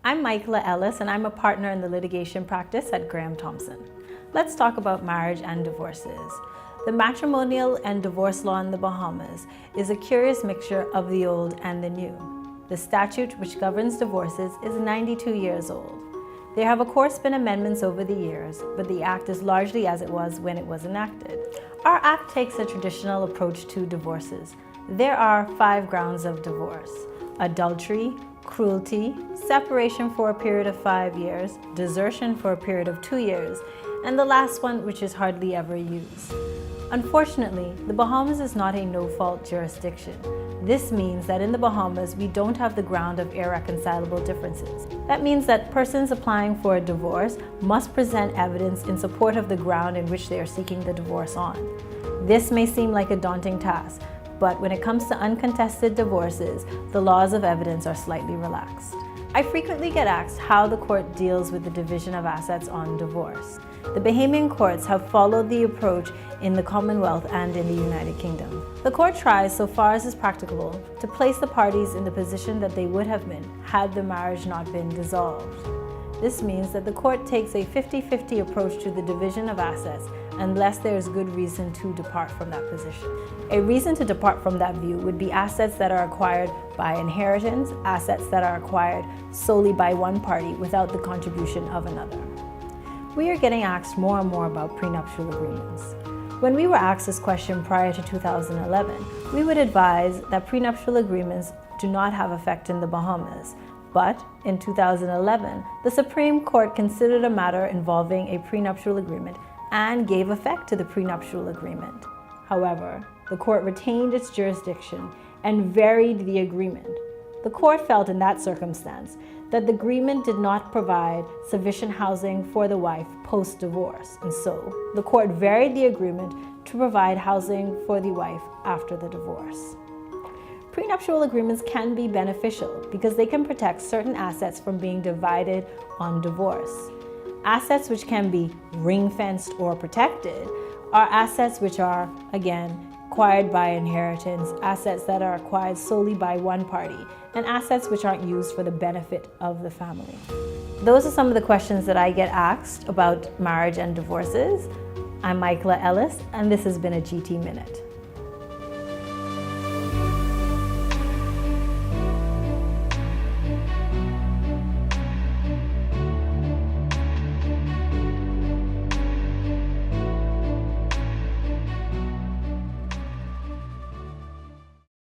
I'm Michela Ellis, and I'm a partner in the litigation practice at Thompson. Let's talk about marriage and divorces. The matrimonial and divorce law in the Bahamas is a curious mixture of the old and the new. The statute which governs divorces is 92 years old. There have of course been amendments over the years, but the act is largely as it was when it was enacted. Our act takes a traditional approach to divorces. There are 5 grounds of divorce: adultery, cruelty, separation for a period of 5 years, desertion for a period of 2 years, and the last one, which is hardly ever used. Unfortunately, the Bahamas is not a no-fault jurisdiction. This means that in the Bahamas, we don't have the ground of irreconcilable differences. That means that persons applying for a divorce must present evidence in support of the ground in which they are seeking the divorce on. This may seem like a daunting task, but when it comes to uncontested divorces, the laws of evidence are slightly relaxed. I frequently get asked how the court deals with the division of assets on divorce. The Bahamian courts have followed the approach in the Commonwealth and in the United Kingdom. The court tries, so far as is practicable, to place the parties in the position that they would have been had the marriage not been dissolved. This means that the court takes a 50-50 approach to the division of assets unless there is good reason to depart from that position. A reason to depart from that view would be assets that are acquired by inheritance, assets that are acquired solely by one party without the contribution of another. We are getting asked more and more about prenuptial agreements. When we were asked this question prior to 2011, we would advise that prenuptial agreements do not have effect in the Bahamas. But in 2011, the Supreme Court considered a matter involving a prenuptial agreement and gave effect to the prenuptial agreement. However, the court retained its jurisdiction and varied the agreement. The court felt in that circumstance that the agreement did not provide sufficient housing for the wife post-divorce, and so the court varied the agreement to provide housing for the wife after the divorce. Prenuptial agreements can be beneficial because they can protect certain assets from being divided on divorce. Assets which can be ring-fenced or protected are assets which are, again, acquired by inheritance, assets that are acquired solely by one party, and assets which aren't used for the benefit of the family. Those are some of the questions that I get asked about marriage and divorces. I'm Michela Ellis, and this has been a GT Minute.